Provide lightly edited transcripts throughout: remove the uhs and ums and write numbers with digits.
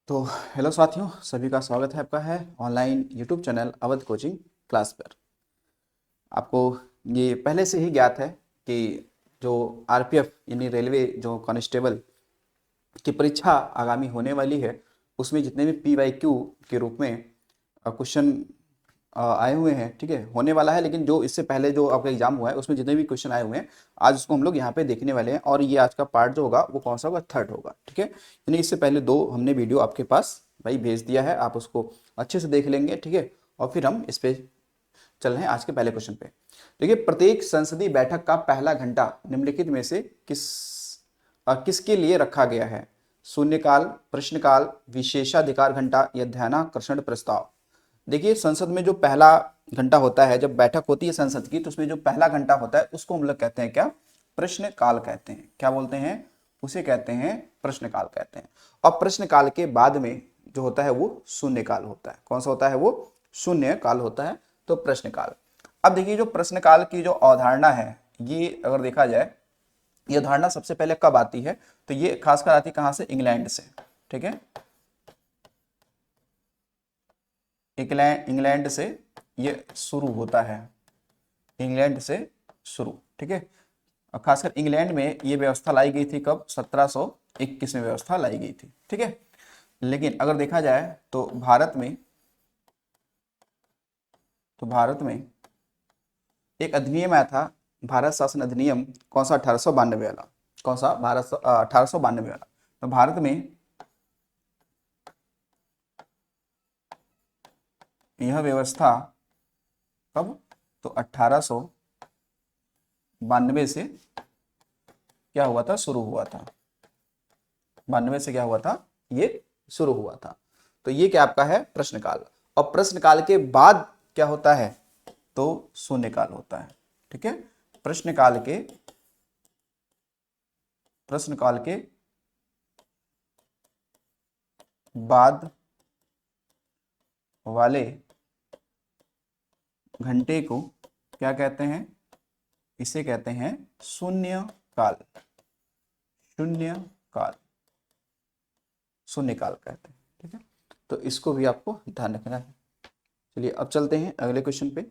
तो हेलो साथियों, सभी का स्वागत है आपका है online YouTube channel Awadh coaching class पर। आपको ये पहले से ही ज्ञात है कि जो आरपीएफ यानी रेलवे जो कांस्टेबल की परीक्षा आगामी होने वाली है, उसमें जितने भी पीवाईक्यू के रूप में क्वेश्चन आए हुए हैं, ठीक है, होने वाला है। लेकिन जो इससे पहले जो आपका एग्जाम हुआ है उसमें जितने भी क्वेश्चन आए हुए हैं, आज उसको हम लोग यहाँ पे देखने वाले हैं। और ये आज का पार्ट जो होगा वो कौन सा होगा, थर्ड होगा, ठीक है। यानी इससे पहले दो हमने वीडियो आपके पास भाई भेज दिया है, आप उसको अच्छे से देख लेंगे, ठीक है। और फिर हम इस पे चल रहे हैं आज के पहले क्वेश्चन पे। देखिए, प्रत्येक संसदीय बैठक का पहला घंटा निम्नलिखित में से किसके लिए रखा गया है? शून्यकाल, प्रश्नकाल, विशेषाधिकार घंटा या ध्यानाकर्षण प्रस्ताव। देखिए, संसद में जो पहला घंटा होता है, जब बैठक होती है संसद की, तो उसमें जो पहला घंटा होता है उसको हम लोग कहते हैं क्या? प्रश्नकाल कहते हैं। क्या बोलते हैं? उसे कहते हैं प्रश्नकाल कहते हैं। और प्रश्नकाल के बाद में जो होता है वो शून्यकाल होता है। कौन सा होता है वो? शून्य काल होता है, तो प्रश्नकाल। अब देखिए, जो प्रश्नकाल की जो अवधारणा है, ये अगर देखा जाए, ये अवधारणा सबसे पहले कब आती है? तो ये खासकर आती है कहां से? इंग्लैंड से, ठीक है। इंग्लैंड से ये शुरू होता है, इंग्लैंड से शुरू, ठीक है। और खासकर इंग्लैंड में ये व्यवस्था लाई गई थी कब? 1721 में व्यवस्था लाई गई थी, ठीक है। लेकिन अगर देखा जाए तो भारत में एक अधिनियम आया था, भारत शासन अधिनियम। कौन सा? 1892 वाला। कौन सा? 1892 वाला। तो भारत में यह व्यवस्था कब? तो 1892 से क्या हुआ था? शुरू हुआ था। 92 से क्या हुआ था? ये शुरू हुआ था। तो ये क्या आपका है? प्रश्नकाल। और प्रश्नकाल के बाद क्या होता है? तो शून्यकाल होता है, ठीक है। प्रश्नकाल के बाद वाले घंटे को क्या कहते हैं? इसे कहते हैं शून्य काल। शून्य काल, शून्य काल कहते हैं, ठीक है। तो इसको भी आपको ध्यान रखना है। चलिए अब चलते हैं अगले क्वेश्चन पे।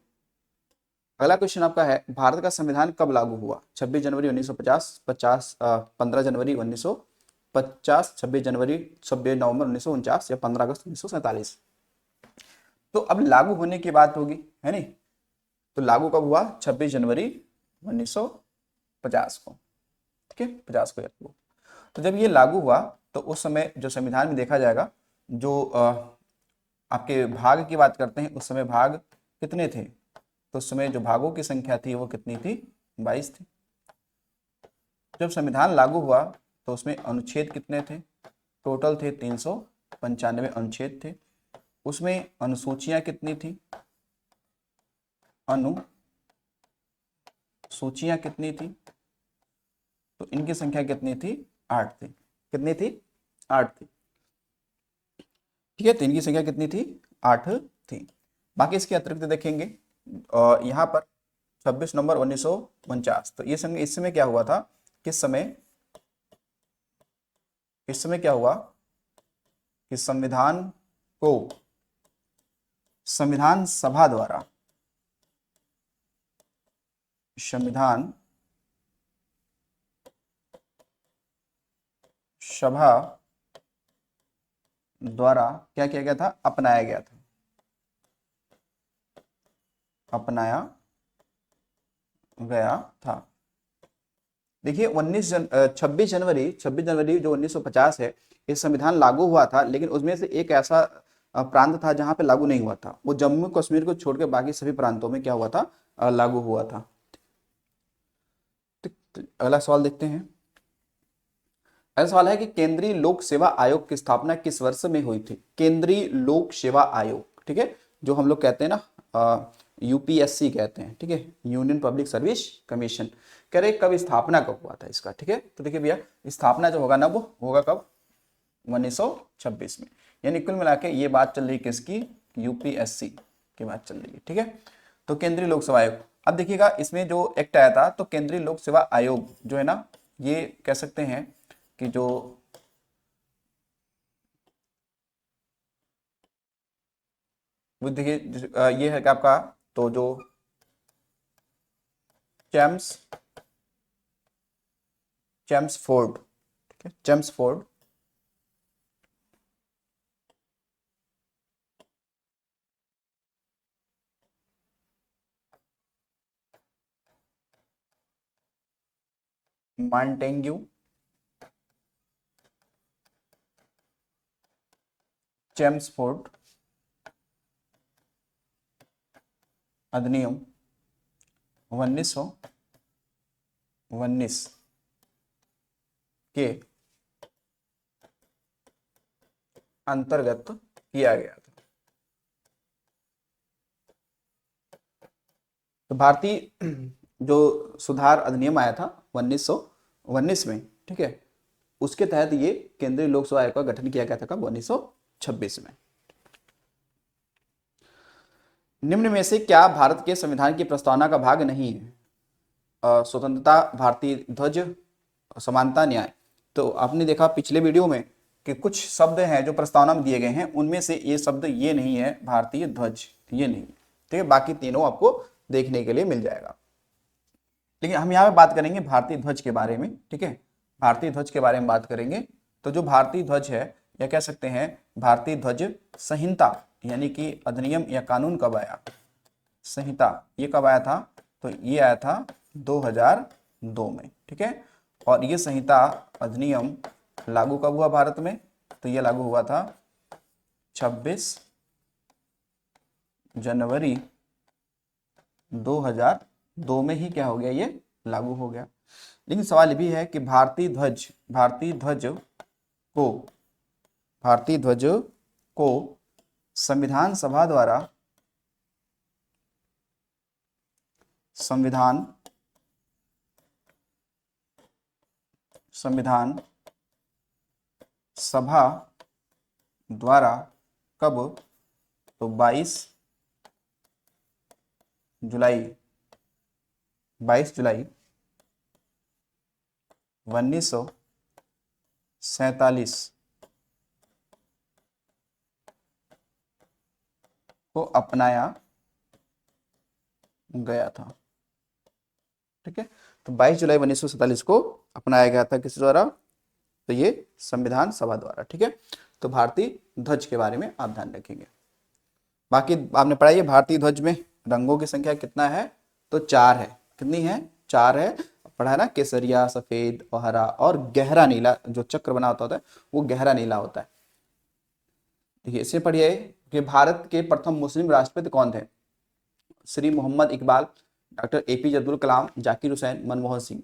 अगला क्वेश्चन आपका है, भारत का संविधान कब लागू हुआ? 26 जनवरी 1950, 15 जनवरी 1950, 26 जनवरी, 26 नवंबर 1949 या 15 अगस्त 1947। तो अब लागू होने की बात होगी, है नहीं? तो लागू कब हुआ? 26 जनवरी 1950 को, ठीक है, 50 को लागू। तो जब ये लागू हुआ तो उस समय जो संविधान में देखा जाएगा, जो आपके भाग की बात करते हैं, उस समय भाग कितने थे? तो उस समय जो भागों की संख्या थी वो कितनी थी? 22 थी। जब संविधान लागू हुआ तो उसमें अनुच्छेद कितने थे? टोटल थे 395 अनुच्छेद थे। उसमें अनुसूचियां कितनी थी? अनुसूचियां कितनी थी? तो इनकी संख्या कितनी थी? 8 थी। कितनी थी? 8 थी, ठीक है। तो इनकी संख्या कितनी थी? 8 थी। बाकी इसके अतिरिक्त देखेंगे यहाँ पर 26 नवंबर 1949, तो ये समय, इस समय क्या हुआ था? किस समय? इस समय क्या हुआ कि संविधान को संविधान सभा द्वारा, संविधान सभा द्वारा क्या किया गया था? अपनाया गया था। अपनाया गया था। देखिए 26 जनवरी जो 1950 है, ये संविधान लागू हुआ था। लेकिन उसमें से एक ऐसा प्रांत था जहां पे लागू नहीं हुआ था। वो जम्मू कश्मीर को छोड़ के बाकी सभी प्रांतों में क्या हुआ था? लागू हुआ था। तो अगला सवाल देखते हैं। अगला सवाल है कि केंद्रीय लोक सेवा आयोग की स्थापना किस वर्ष में हुई थी? केंद्रीय लोक सेवा आयोग, ठीक है, जो हम लोग कहते हैं ना, यूपीएससी कहते हैं, ठीक है, यूनियन पब्लिक सर्विस कमीशन। कह रहे कब स्थापना कब हुआ था इसका, ठीक है। तो देखिए भैया, स्थापना जो होगा ना वो होगा कब? 1926 में। यानी कुल मिला के ये बात चल रही किसकी? यूपीएससी की बात चल रही है, ठीक है। तो केंद्रीय लोक सेवा आयोग, अब देखिएगा इसमें जो एक्ट आया था, तो केंद्रीय लोक सेवा आयोग जो है ना, ये कह सकते हैं कि जो देखिए ये है क्या आपका, तो जो चेम्सफोर्ड, ठीक है, चेम्सफोर्ड मॉन्टेग्यू चेम्सफोर्ड अधिनियम 1919 के अंतर्गत किया गया था। तो भारतीय जो सुधार अधिनियम आया था 1919 में, ठीक है, उसके तहत ये केंद्रीय लोक सेवा आयोग का गठन किया गया था कब, 1926 में। निम्न में से क्या भारत के संविधान की प्रस्तावना का भाग नहीं है? स्वतंत्रता, भारतीय ध्वज, समानता, न्याय। तो आपने देखा पिछले वीडियो में कि कुछ शब्द हैं जो प्रस्तावना में दिए गए हैं, उनमें से ये शब्द ये नहीं है, भारतीय ध्वज, ये नहीं, ठीक है, बाकी तीनों आपको देखने के लिए मिल जाएगा। लेकिन हम यहाँ पे बात करेंगे भारतीय ध्वज के बारे में, ठीक है, भारतीय ध्वज के बारे में बात करेंगे। तो जो भारतीय ध्वज है, या कह सकते हैं भारतीय ध्वज संहिता, यानी कि अधिनियम या कानून कब आया, संहिता, ये कब आया था? तो ये आया था 2002 में, ठीक है। और ये संहिता अधिनियम लागू कब हुआ भारत में? तो ये लागू हुआ था 26 जनवरी 2002 में ही क्या हो गया, ये लागू हो गया। लेकिन सवाल ये भी है कि भारतीय ध्वज को संविधान सभा द्वारा कब? तो 22 जुलाई 1947 को अपनाया गया था, ठीक है। तो 22 जुलाई 1947 को अपनाया गया था किस द्वारा? तो ये संविधान सभा द्वारा, ठीक है। तो भारतीय ध्वज के बारे में आप ध्यान रखेंगे। बाकी आपने पढ़ा है भारतीय ध्वज में रंगों की संख्या कितना है? तो 4 है। कितनी है? 4 है। पढ़ा है ना, केसरिया, सफेद और हरा और गहरा नीला, जो चक्र बना होता है वो गहरा नीला होता है। देखिए इससे पढ़िए कि भारत के प्रथम मुस्लिम राष्ट्रपति कौन थे? Shri Mohammad Iqbal, doctor APJ Abdul Kalam, Zakir Hussain, Manmohan Singh.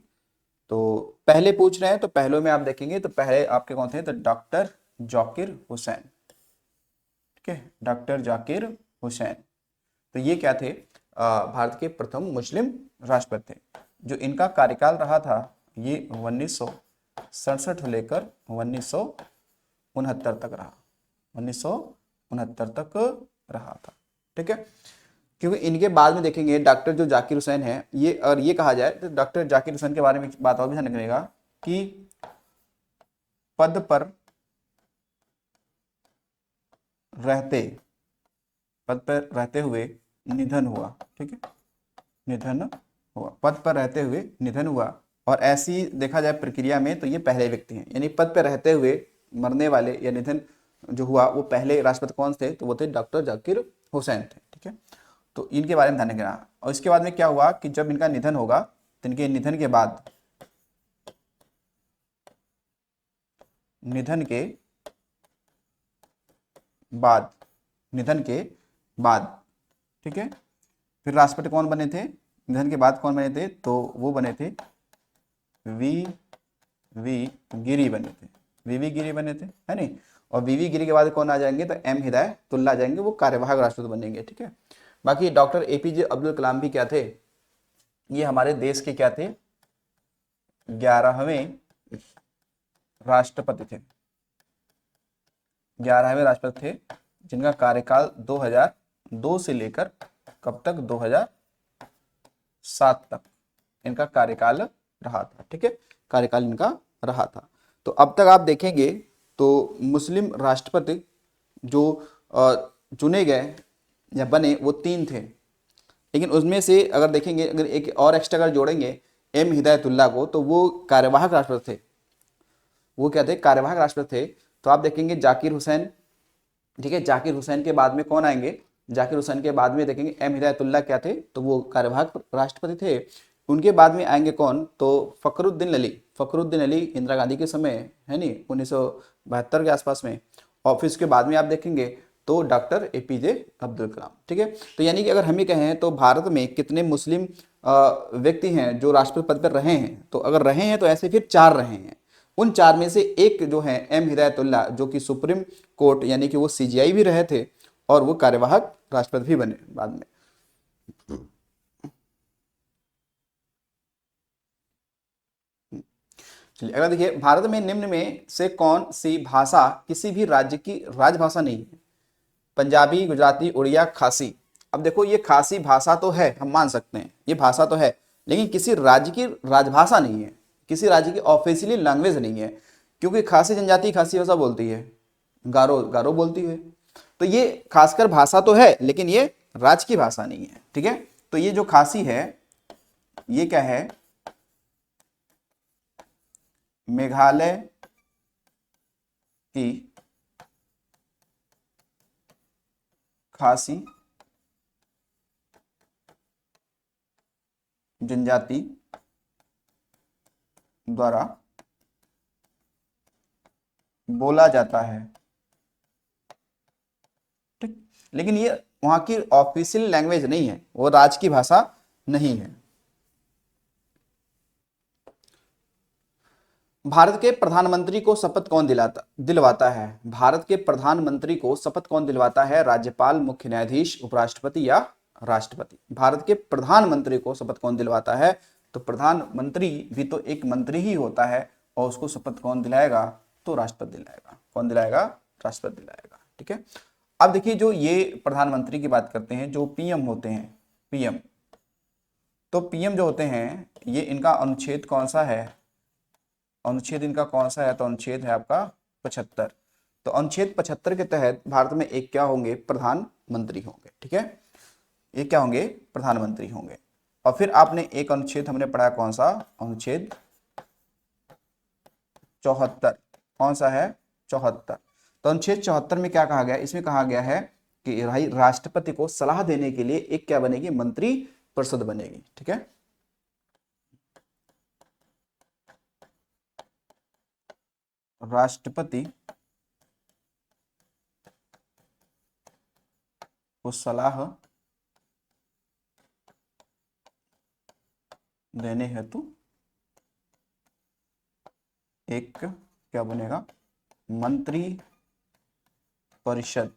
तो पहले पूछ रहे हैं, तो पहले में आप देखेंगे तो पहले आपके कौन थे? तो डॉक्टर जाकिर हुसैन, ठीक है, डॉक्टर जाकिर हुसैन। तो ये क्या थे? भारत के प्रथम मुस्लिम राष्ट्रपति थे। जो इनका कार्यकाल रहा था ये 1967 से लेकर 1969 तक रहा, 1969 तक रहा था, ठीक है। क्योंकि इनके बाद में देखेंगे डॉक्टर जो जाकिर हुसैन है, ये और ये कहा जाए तो डॉक्टर जाकिर हुसैन के बारे में बात और भी ध्यान रखिएगा कि पद पर रहते हुए निधन हुआ, ठीक है, निधन हुआ, पद पर रहते हुए निधन हुआ। और ऐसी देखा जाए प्रक्रिया में तो ये पहले व्यक्ति हैं, यानी पद पर रहते हुए मरने वाले या निधन जो हुआ वो पहले राष्ट्रपति कौन थे? तो वो थे डॉक्टर जाकिर हुसैन थे, ठीक है। तो इनके बारे में ध्यान रखना। और इसके बाद में क्या हुआ कि जब इनका निधन होगा तो इनके निधन के बाद ठीक है, फिर राष्ट्रपति कौन बने थे? निधन के बाद कौन बने थे? तो वो बने थे वी गिरी बने थे, है नहीं। और वी गिरी के बाद कौन आ जाएंगे? तो एम हिदायतुल्लाह आ जाएंगे, वो कार्यवाहक राष्ट्रपति बनेंगे, ठीक है। बाकी डॉक्टर एपीजे अब्दुल कलाम भी क्या थे? ये हमारे देश के क्या थे? 11वें राष्ट्रपति थे, 11वें राष्ट्रपति थे, जिनका कार्यकाल 2002 से लेकर कब तक? 2007 तक इनका कार्यकाल रहा था, ठीक है, कार्यकाल इनका रहा था। तो अब तक आप देखेंगे तो मुस्लिम राष्ट्रपति जो चुने गए या बने वो 3 थे, लेकिन उसमें से अगर देखेंगे, अगर एक और एक्स्ट्रा अगर जोड़ेंगे एम हिदायतुल्लाह को, तो वो कार्यवाहक राष्ट्रपति थे। वो क्या थे? कार्यवाहक राष्ट्रपति थे। तो आप देखेंगे जाकिर हुसैन, ठीक है, जाकिर हुसैन के बाद में कौन आएंगे? जाकिर हुसैन के बाद में देखेंगे एम हिदायतुल्लाह क्या थे? तो वो कार्यवाहक राष्ट्रपति थे। उनके बाद में आएंगे कौन? तो फखरुद्दीन अली। फखरुद्दीन अली इंदिरा गांधी के समय, है नहीं, 1972 के आसपास में। और फिर उसके बाद में आप देखेंगे तो डॉक्टर एपीजे अब्दुल कलाम। ठीक है, तो यानी कि अगर हम ये कहें तो भारत में कितने मुस्लिम व्यक्ति हैं जो राष्ट्रपति पद पर रहे हैं? तो अगर रहे हैं तो ऐसे फिर 4 रहे हैं। उन 4 में से एक जो है एम हिदायतुल्लाह, जो कि सुप्रीम कोर्ट यानी कि वो सीजीआई भी रहे थे और वो कार्यवाहक राष्ट्रपति भी बने बाद में। चलिए अगला देखिए, भारत में निम्न में से कौन सी भाषा किसी भी राज्य की राजभाषा नहीं है? पंजाबी, गुजराती, उड़िया, खासी। अब देखो ये खासी भाषा तो है, हम मान सकते हैं ये भाषा तो है, लेकिन किसी राज्य की राजभाषा नहीं है, किसी राज्य की ऑफिशियली लैंग्वेज नहीं है। क्योंकि खासी जनजाति खासी भाषा बोलती है, गारो गारो बोलती है। तो ये खासकर भाषा तो है, लेकिन ये राज्य की भाषा नहीं है। ठीक है, तो ये जो खासी है ये क्या है? मेघालय की खासी जनजाति द्वारा बोला जाता है। ठीक, लेकिन ये वहां की ऑफिशियल लैंग्वेज नहीं है, वो राज्य की भाषा नहीं है। भारत के प्रधानमंत्री को शपथ कौन दिलवाता है? भारत के प्रधानमंत्री को शपथ कौन दिलवाता है? राज्यपाल, मुख्य न्यायाधीश, उपराष्ट्रपति या राष्ट्रपति? भारत के प्रधानमंत्री को शपथ कौन दिलवाता है? तो प्रधानमंत्री भी तो एक मंत्री ही होता है, और उसको शपथ कौन दिलाएगा? तो राष्ट्रपति दिलाएगा। कौन दिलाएगा? राष्ट्रपति दिलाएगा। ठीक है, अब देखिए जो ये प्रधानमंत्री की बात करते हैं, जो पीएम होते हैं, पीएम, तो पीएम जो होते हैं ये इनका अनुच्छेद कौन सा है? अनुच्छेद इनका कौन सा है? तो अनुच्छेद है आपका 75। तो अनुच्छेद 75 के तहत भारत में एक क्या होंगे? प्रधानमंत्री होंगे। ठीक है, ये क्या होंगे? प्रधानमंत्री होंगे। और फिर आपने एक अनुच्छेद हमने पढ़ा, कौन सा? अनुच्छेद 74। कौन सा है? 74। तो अनुच्छेद 74 में क्या कहा गया? इसमें कहा गया है कि राष्ट्रपति को सलाह देने के लिए एक क्या बनेगी? मंत्री परिषद बनेगी। ठीक है, राष्ट्रपति को सलाह देने हेतु एक क्या बनेगा? मंत्री परिषद।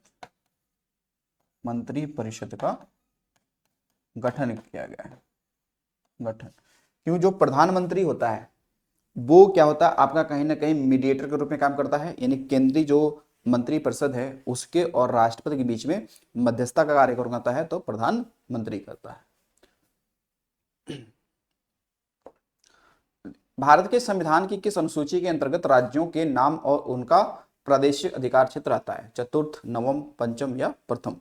मंत्री परिषद का गठन किया गया है। गठन क्यों? जो प्रधानमंत्री होता है वो क्या होता है? आपका कहीं ना कहीं मीडिएटर के रूप में काम करता है, यानी केंद्रीय जो मंत्री परिषद है उसके और राष्ट्रपति के बीच में मध्यस्थता का कार्य करता है, तो प्रधानमंत्री करता है। भारत के संविधान की किस अनुसूची के अंतर्गत राज्यों के नाम और उनका प्रादेशिक अधिकार क्षेत्र आता है? चतुर्थ, नवम, पंचम या प्रथम?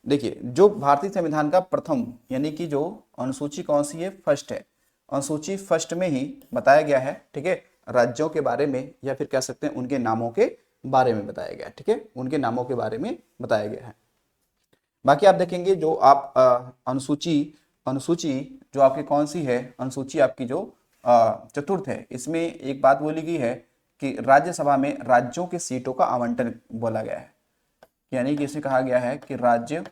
देखिए जो भारतीय संविधान का प्रथम यानी कि जो अनुसूची कौन सी है? फर्स्ट है। अनुसूची फर्स्ट में ही बताया गया है, ठीक है, राज्यों के बारे में, या फिर कह सकते हैं उनके नामों के बारे में बताया गया है। ठीक है, उनके नामों के बारे में बताया गया है। बाकी आप देखेंगे जो आप अनुसूची अनुसूची जो आपकी कौन सी है? अनुसूची आपकी जो चतुर्थ है, इसमें एक बात बोली गई है कि राज्यसभा में राज्यों के सीटों का आवंटन बोला गया है। यानी कि इसे कहा गया है कि राज्य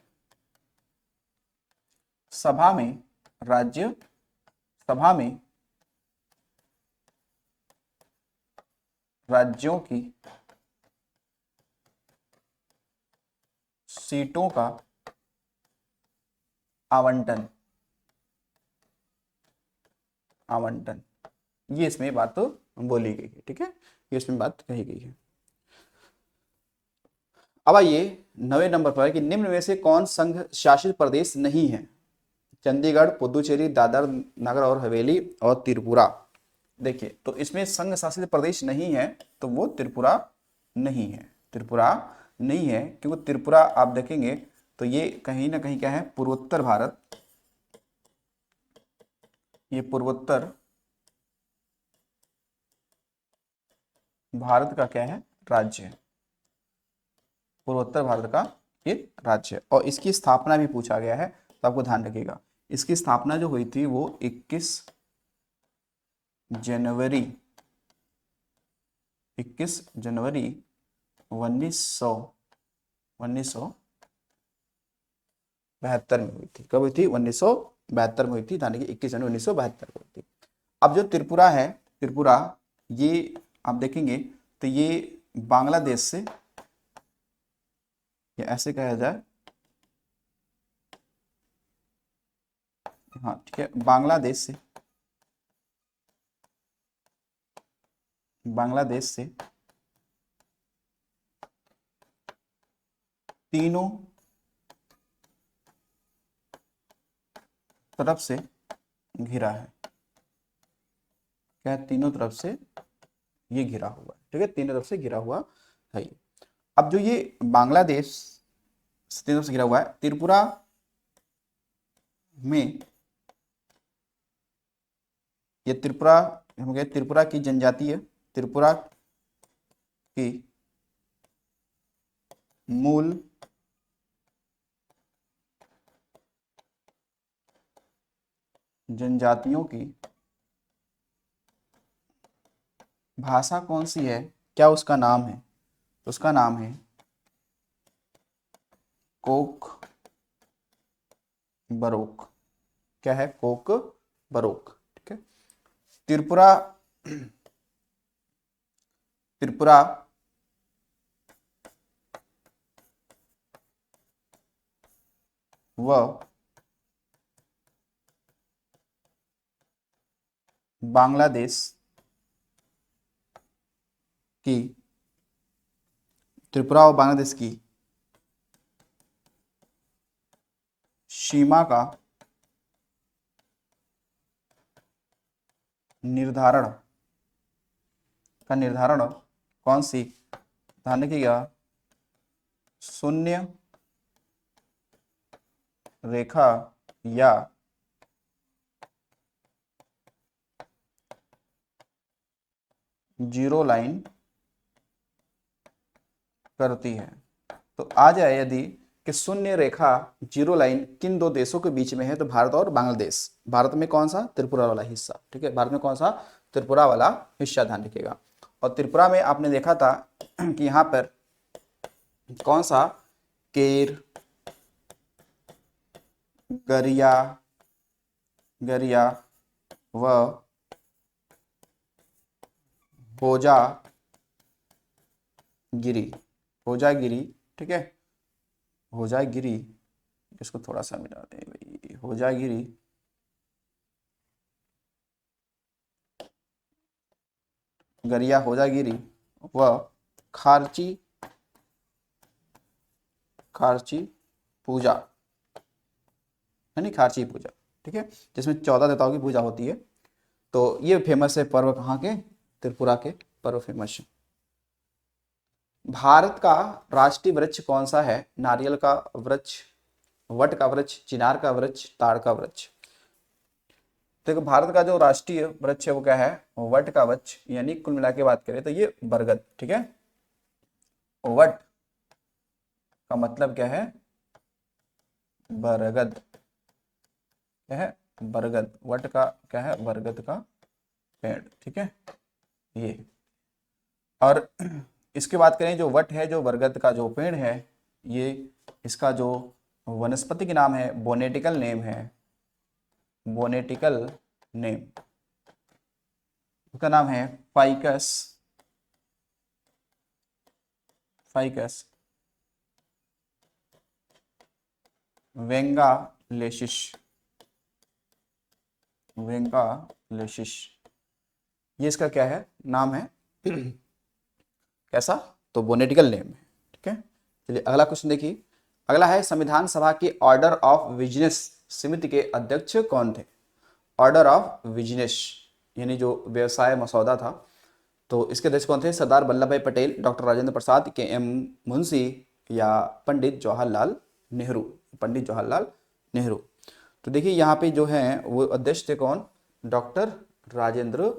सभा में राज्यों की सीटों का आवंटन ये इसमें बात तो बोली गई है। ठीक है, ये इसमें बात कही गई है। अब आइए 9वें नंबर पर कि निम्न में से कौन संघ शासित प्रदेश नहीं है? चंडीगढ़, पुदुचेरी, दादर नगर और हवेली और त्रिपुरा। देखिए तो इसमें संघ शासित प्रदेश नहीं है, तो वो त्रिपुरा नहीं है। त्रिपुरा नहीं है, क्योंकि त्रिपुरा आप देखेंगे तो ये कहीं ना कहीं क्या है, पूर्वोत्तर भारत, ये पूर्वोत्तर भारत का क्या है, राज्य है, पूर्वोत्तर भारत का ये राज्य है। और इसकी स्थापना भी पूछा गया है, तो आपको ध्यान रखिएगा। इसकी स्थापना जो हुई थी वो 21 जनवरी 1972 में हुई थी। कब हुई थी? 1972 में हुई थी, यानी कि 21 जनवरी 1972 को हुई थी। अब जो त्रिपुरा है, त्रिपुरा ये आप देखेंगे तो ये बांग्लादेश से, या ऐसे कहा जाए, हाँ ठीक है, बांग्लादेश से तीनों तरफ से घिरा है। क्या है? तीनों तरफ से ये घिरा हुआ है, ठीक है, तीनों तरफ से घिरा हुआ है ये। अब जो ये बांग्लादेश से तीनों तरफ से घिरा हुआ है, त्रिपुरा में, ये त्रिपुरा, हम कहे त्रिपुरा की जनजाति है, त्रिपुरा की मूल जनजातियों की भाषा कौन सी है, क्या उसका नाम है? तो उसका नाम है कोक बरोक। क्या है? कोक बरोक, ठीक है। त्रिपुरा, त्रिपुरा व बांग्लादेश की, त्रिपुरा और बांग्लादेश की सीमा का निर्धारण कौन सी, ध्यान रखिएगा, शून्य रेखा या जीरो लाइन करती है। तो आ जाए यदि कि शून्य रेखा, जीरो लाइन किन दो देशों के बीच में है, तो भारत और बांग्लादेश। भारत में कौन सा? त्रिपुरा वाला हिस्सा, ठीक है, भारत में कौन सा? त्रिपुरा वाला हिस्सा, ध्यान रखिएगा। और त्रिपुरा में आपने देखा था कि यहाँ पर कौन सा, केर, गरिया व होजागिरी, ठीक है, होजागिरी, इसको थोड़ा सा मिटा दें भाई, होजागिरी, गरिया, होजागिरी व खारची पूजा, यानी खारची पूजा, ठीक है, जिसमें 14 देवताओं की पूजा होती है। तो ये फेमस है पर्व, कहाँ के? त्रिपुरा के पर्व फेमस है। भारत का राष्ट्रीय वृक्ष कौन सा है? नारियल का वृक्ष, वट का वृक्ष, चिनार का वृक्ष, ताड़ का वृक्ष। देखो भारत का जो राष्ट्रीय वृक्ष है वो क्या है? वट का वृक्ष, यानी कुल मिला के बात करें तो ये बरगद, ठीक है। वट का मतलब क्या है? बरगद, क्या है? बरगद। वट का क्या है? बरगद का पेड़, ठीक है ये। और इसके बात करें, जो वट है, जो बरगद का जो पेड़ है, ये इसका जो वनस्पति के नाम है, बोनेटिकल नेम है, बोनेटिकल नेम, उसका नाम है फाइकस वेंगालेसिस, ये इसका क्या है? नाम है। कैसा? तो बोनेटिकल नेम है, ठीक है। चलिए अगला क्वेश्चन देखिए। अगला है, संविधान सभा की ऑर्डर ऑफ बिजनेस समिति के अध्यक्ष कौन थे? ऑर्डर ऑफ बिजनेस यानी जो व्यवसाय मसौदा था, तो इसके अध्यक्ष कौन थे? सरदार वल्लभ भाई पटेल, डॉक्टर राजेंद्र प्रसाद, के एम मुंशी या पंडित जवाहरलाल नेहरू, पंडित जवाहरलाल नेहरू। तो देखिए यहाँ पे जो है वो अध्यक्ष थे कौन, डॉक्टर राजेंद्र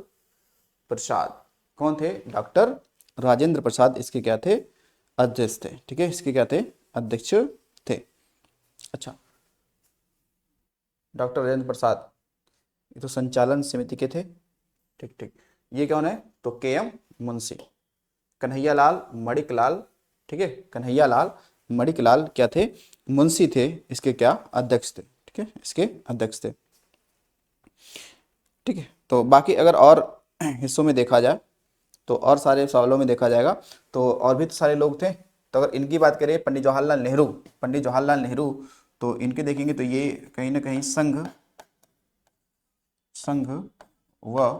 प्रसाद। कौन थे, डॉक्टर राजेंद्र प्रसाद इसके क्या थे, अध्यक्ष थे। ठीक है, इसके क्या थे, अध्यक्ष थे। अच्छा, डॉक्टर राजेंद्र प्रसाद ये तो संचालन समिति के थे। ठीक ठीक, ये कौन है, तो के एम मुंशी। कन्हैयालाल मणिकलाल, ठीक है, कन्हैयालाल मणिकलाल क्या थे, मुंशी थे, इसके क्या अध्यक्ष थे। ठीक है, इसके अध्यक्ष थे। ठीक है, तो बाकी अगर और हिस्सों में देखा जाए तो और सारे सवालों में देखा जाएगा तो और भी तो सारे लोग थे। तो अगर इनकी बात करें, पंडित जवाहरलाल नेहरू, पंडित जवाहरलाल नेहरू, तो इनके देखेंगे तो ये कहीं ना कहीं संघ व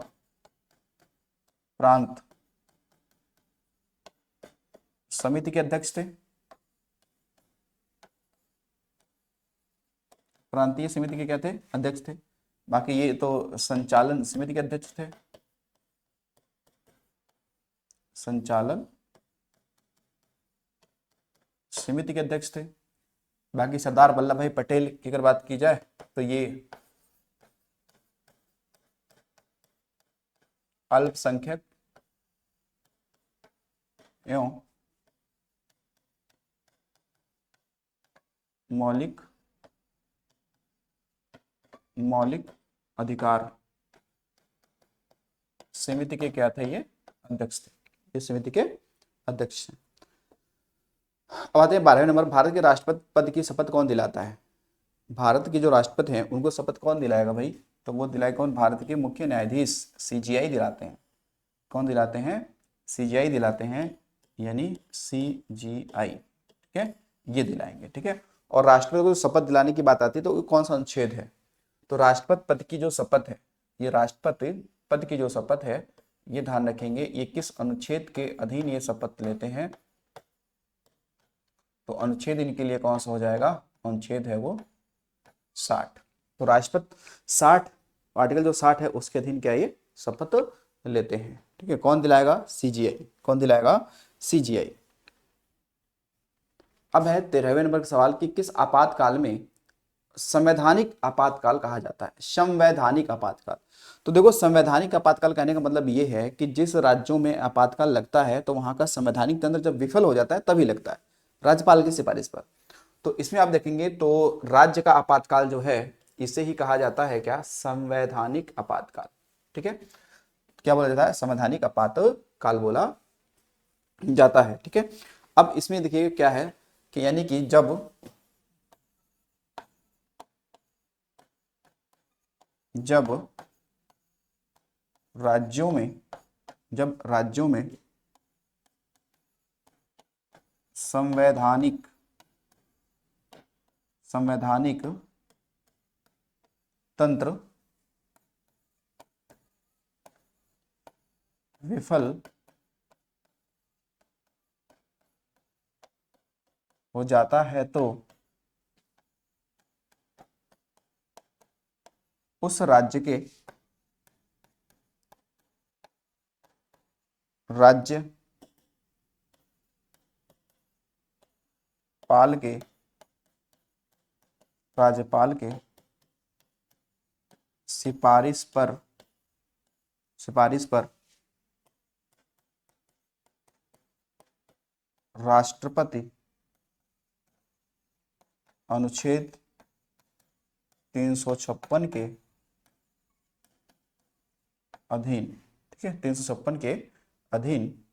प्रांत समिति के अध्यक्ष थे, प्रांतीय समिति के क्या थे, अध्यक्ष थे। बाकी ये तो संचालन समिति के अध्यक्ष थे, संचालन समिति के अध्यक्ष थे। बाकी सरदार वल्लभ भाई पटेल की अगर बात की जाए तो ये अल्पसंख्यक एवं मौलिक अधिकार समिति के क्या थे, ये अध्यक्ष थे, ये समिति के अध्यक्ष हैं। अब आते हैं 12वें नंबर, भारत के राष्ट्रपति पद की शपथ कौन दिलाता है। भारत के जो राष्ट्रपति हैं उनको शपथ कौन दिलाएगा भाई, तो वो दिलाए कौन, भारत के मुख्य न्यायाधीश सीजीआई दिलाते हैं। कौन दिलाते हैं, सीजीआई दिलाते हैं, यानी सीजीआई। ठीक है, ये दिलाएंगे। ठीक है, और राष्ट्रपति को शपथ दिलाने की बात आती है तो कौन सा अनुच्छेद है, तो राष्ट्रपति पद की जो शपथ है, ये राष्ट्रपति पद की जो शपथ है, ये ध्यान रखेंगे ये किस अनुच्छेद के अधीन ये शपथ लेते हैं, तो अनुच्छेद इनके लिए कौन सा हो जाएगा, अनुच्छेद है वो 60। तो राष्ट्रपति 60, आर्टिकल जो 60 है उसके अधीन क्या ये शपथ लेते हैं। ठीक है, कौन दिलाएगा, सीजीआई। कौन दिलाएगा, सीजीआई। अब है 13वें नंबर का सवाल कि किस आपातकाल में संवैधानिक आपातकाल कहा जाता है, संवैधानिक आपातकाल। तो देखो, संवैधानिक आपातकाल कहने का मतलब ये है कि जिस राज्यों में आपातकाल लगता है तो वहां का संवैधानिक तंत्र जब विफल हो जाता है तभी लगता है, राज्यपाल की सिफारिश पर। तो इसमें आप देखेंगे तो राज्य का आपातकाल जो है इसे ही कहा जाता है क्या, संवैधानिक आपातकाल। ठीक है, क्या बोला जाता है, संवैधानिक आपातकाल बोला जाता है। ठीक है, अब इसमें देखिए क्या है कि यानी कि जब राज्यों में संवैधानिक तंत्र विफल हो जाता है तो उस राज्य के राज्यपाल के सिफारिश पर राष्ट्रपति अनुच्छेद 356 के अधीन, ठीक है, 356 के अधीन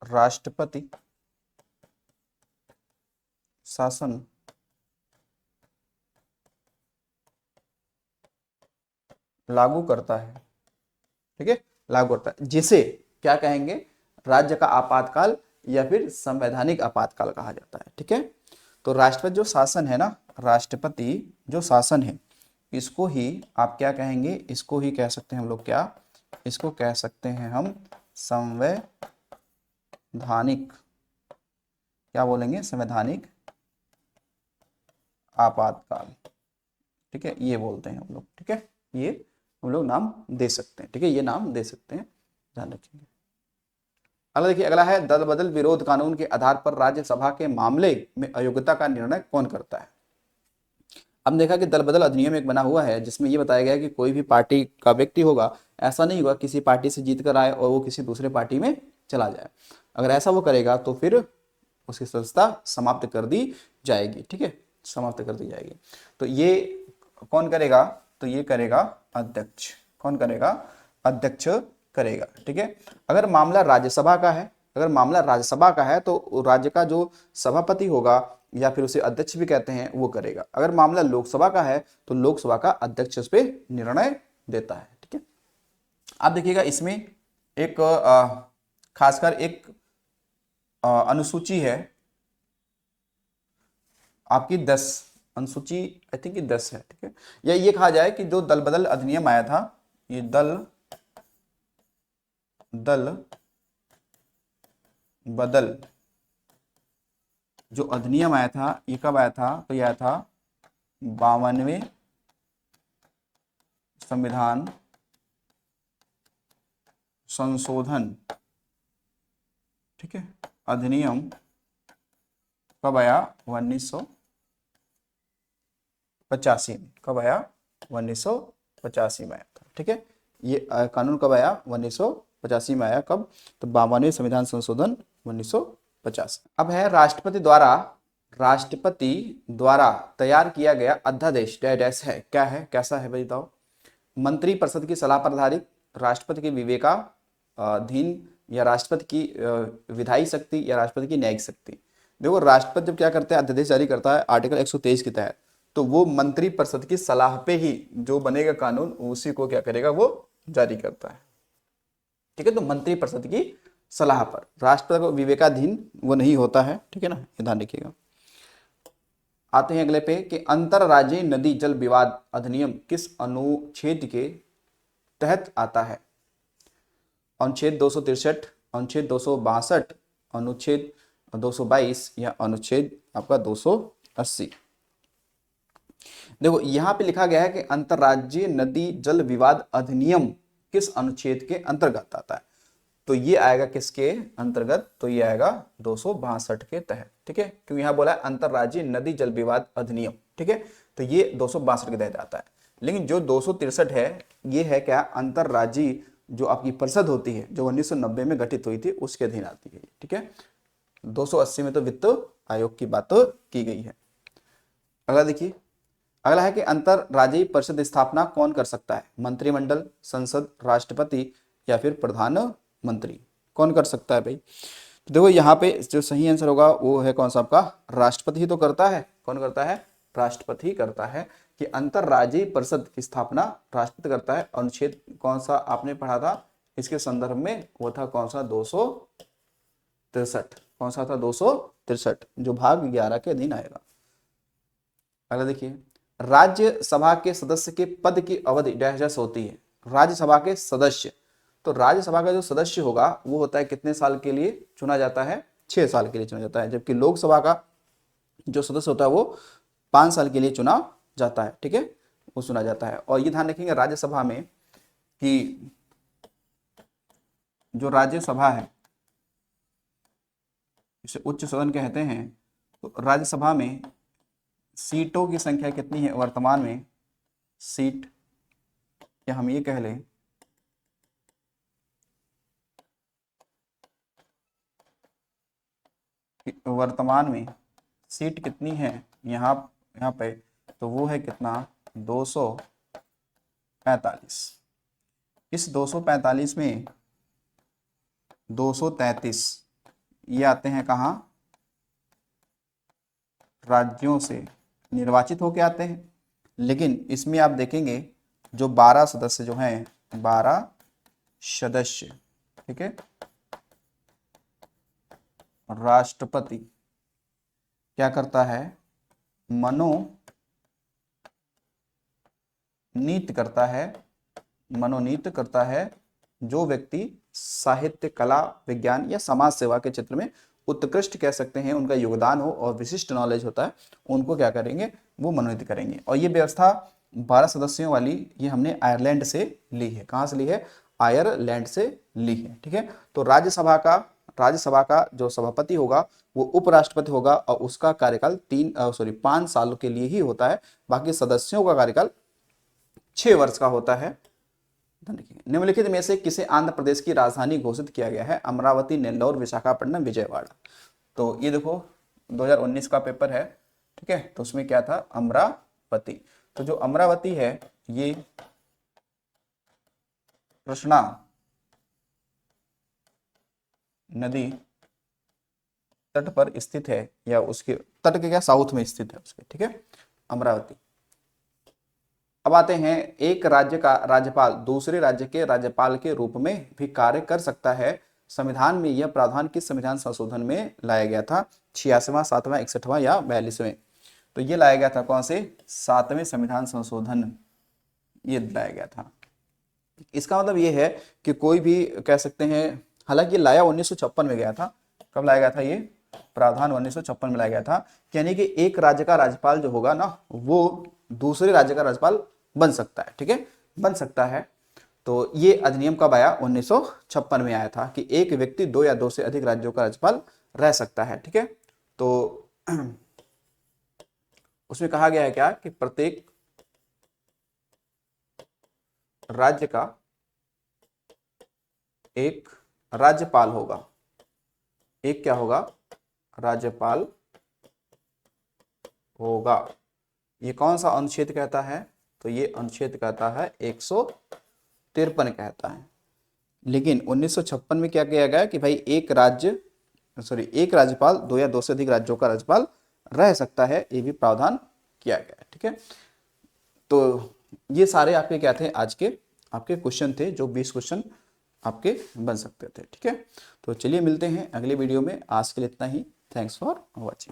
राष्ट्रपति शासन लागू करता है। ठीक है, लागू करता है, जिसे क्या कहेंगे, राज्य का आपातकाल या फिर संवैधानिक आपातकाल कहा जाता है। ठीक है, तो राष्ट्रपति जो शासन है ना, राष्ट्रपति जो शासन है इसको ही आप क्या कहेंगे, इसको ही कह सकते हैं हम लोग, क्या इसको कह सकते हैं हम, संवैधानिक, क्या बोलेंगे, संवैधानिक आपातकाल। ठीक है, ये बोलते हैं हम लोग। ठीक है, ये हम लोग नाम दे सकते हैं। ठीक है, ये नाम दे सकते हैं, ध्यान रखेंगे। अगला देखिए, अगला है दल बदल विरोध कानून के आधार पर राज्यसभा के मामले में अयोग्यता का निर्णय कौन करता है। अब देखा कि दल बदल अधिनियम एक बना हुआ है जिसमें ये बताया गया है कि कोई भी पार्टी का व्यक्ति होगा, ऐसा नहीं होगा किसी पार्टी से जीत कर आए और वो किसी दूसरे पार्टी में चला जाए। अगर ऐसा वो करेगा तो फिर उसकी सदस्यता समाप्त कर दी जाएगी। ठीक है, समाप्त कर दी जाएगी। तो ये कौन करेगा, तो ये करेगा अध्यक्ष। कौन करेगा, अध्यक्ष करेगा। ठीक है, अगर मामला राज्यसभा का है, अगर मामला राज्यसभा का है तो राज्य का जो सभापति होगा या फिर उसे अध्यक्ष भी कहते हैं वो करेगा। अगर मामला लोकसभा का है तो लोकसभा का अध्यक्ष उस पर निर्णय देता है। ठीक है, आप देखिएगा इसमें एक खासकर एक अनुसूची है आपकी 10 अनुसूची, आई थिंक 10 है। ठीक है, या ये कहा जाए कि जो दल बदल अधिनियम आया था, ये दल बदल जो अधिनियम आया था ये कब आया था, तो यह आया था 52वें संविधान संशोधन। ठीक है, अधिनियम कब आया, 1985 में। कब आया, 1985 में आया था। ठीक है, ये कानून कब आया, 1985 में आया। कब, तो 52वें संविधान संशोधन 1950। अब है राष्ट्रपति द्वारा तैयार किया गया अध्यादेश डैश है, क्या है, कैसा है भाई बताओ। मंत्री परिषद की सलाह पर आधारित, राष्ट्रपति की विवेकाधीन, या राष्ट्रपति की विधायी शक्ति, या राष्ट्रपति की न्यायिक शक्ति। देखो राष्ट्रपति जब क्या करता है, अध्यादेश जारी करता है आर्टिकल 123 के तहत, तो वो मंत्री परिषद की सलाह पे ही जो बनेगा कानून उसी को क्या करेगा, वो जारी करता है। ठीक है, तो मंत्री परिषद की सलाह पर, राष्ट्रपति को विवेकाधीन वो नहीं होता है। ठीक है ना, ये ध्यान रखिएगा। आते हैं अगले पे कि अंतरराज्यीय नदी जल विवाद अधिनियम किस अनुच्छेद के तहत आता है। अनुच्छेद 263, अनुच्छेद 262, अनुच्छेद 222 या अनुच्छेद आपका 280। देखो यहां पे लिखा गया है कि अंतरराज्यीय नदी जल विवाद अधिनियम किस अनुच्छेद के अंतर्गत आता है, तो ये आएगा किसके अंतर्गत, तो ये आएगा 262 के तहत। ठीक है, क्योंकि यहां बोला है अंतरराज्यीय नदी जल विवाद अधिनियम। ठीक है, तो ये 262 के तहत आता है। लेकिन जो 263 है ये है क्या, अंतरराज्यीय जो आपकी परिषद होती है जो 1990 में गठित हुई थी उसके अधीन आती है। ठीक है, 280 में तो वित्त आयोग की बात की गई है। अगला देखिए, अगला है कि अंतरराज्यीय परिषद स्थापना कौन कर सकता है, मंत्रिमंडल, संसद, राष्ट्रपति या फिर प्रधानमंत्री, कौन कर सकता है भाई। तो देखो यहाँ पे जो सही आंसर होगा वो है कौन सा आपका, राष्ट्रपति ही तो करता है। कौन करता है, राष्ट्रपति ही करता है कि अंतरराज्यीय परिषद की स्थापना राष्ट्रपति करता है। अनुच्छेद कौन सा आपने पढ़ा था इसके संदर्भ में, वो था कौन सा, 263। कौन सा था, 263, जो भाग 11 के अधीन आएगा। अगला देखिए, राज्यसभा के सदस्य के पद की अवधि डैश होती है। राज्यसभा के सदस्य, तो राज्यसभा का जो सदस्य होगा वो होता है कितने साल के लिए चुना जाता है, 6 साल के लिए चुना जाता है। जबकि लोकसभा का जो सदस्य होता है वो 5 साल के लिए चुना जाता है। ठीक है, वो चुना जाता है। और ये ध्यान रखेंगे राज्यसभा में कि जो राज्यसभा है इसे उच्च सदन कहते हैं, तो राज्यसभा में सीटों की संख्या कितनी है वर्तमान में, सीट, या हम ये कह लें कि वर्तमान में सीट कितनी है यहाँ पे, तो वो है कितना, 245। इस 245 में 233 ये आते हैं कहाँ, राज्यों से निर्वाचित होके आते हैं। लेकिन इसमें आप देखेंगे जो 12 सदस्य जो हैं, 12 सदस्य, ठीक है, राष्ट्रपति क्या करता है, मनोनीत करता है जो व्यक्ति साहित्य, कला, विज्ञान या समाज सेवा के क्षेत्र में उत्कृष्ट कह सकते हैं, उनका योगदान हो और विशिष्ट नॉलेज होता है, उनको क्या करेंगे, वो मनोनीत करेंगे। और ये व्यवस्था 12 सदस्यों वाली ये हमने आयरलैंड से ली है। कहाँ से ली है, आयरलैंड से ली है। ठीक है, तो राज्यसभा का राज्यसभा का जो सभापति होगा वो उपराष्ट्रपति होगा और उसका कार्यकाल 5 सालों के लिए ही होता है। बाकी सदस्यों का कार्यकाल 6 वर्ष का होता है। निम्नलिखित में से किसे आंध्र प्रदेश की राजधानी घोषित किया गया है? अमरावती, नेल्लौर, विशाखापट्टनम, विजयवाड़ा। तो ये देखो 2019 का पेपर है, ठीक है, तो उसमें क्या था? अमरावती। तो जो अमरावती है ये कृष्णा नदी तट पर स्थित है, या उसके तट के क्या साउथ में स्थित है उसके, ठीक है, अमरावती। अब आते हैं, एक राज्य का राज्यपाल दूसरे राज्य के राज्यपाल के रूप में भी कार्य कर सकता है। संविधान में यह प्रावधान किस संविधान संशोधन में लाया गया था? 86वां, 7वां, 61वां या 42वें? तो ये लाया गया था कौन से? 7वें संविधान संशोधन ये लाया गया था। इसका मतलब ये है कि कोई भी कह सकते हैं, हालांकि ये लाया 1956 में गया था। कब लाया गया था ये प्रावधान? 1956 में लाया गया था। यानी कि एक राज्य का राज्यपाल जो होगा ना, वो दूसरे राज्य का राज्यपाल बन सकता है, ठीक है, बन सकता है। तो ये अधिनियम कब आया? 1956 में आया था कि एक व्यक्ति 2 या 2 से अधिक राज्यों का राज्यपाल रह सकता है, ठीक है। तो उसमें कहा गया है क्या कि प्रत्येक राज्य का एक राज्यपाल होगा। एक क्या होगा? राज्यपाल होगा। ये कौन सा अनुच्छेद कहता है? तो ये अनुच्छेद कहता है 153 कहता है। लेकिन 1956 में क्या किया गया कि भाई एक राज्यपाल 2 या 2 से अधिक राज्यों का राज्यपाल रह सकता है, ये भी प्रावधान किया गया है, ठीक है। तो ये सारे आपके क्या थे? आज के आपके क्वेश्चन थे, जो 20 क्वेश्चन आपके बन सकते थे, ठीक है। तो चलिए मिलते हैं अगले वीडियो में। आज के लिए इतना ही। Thanks for watching.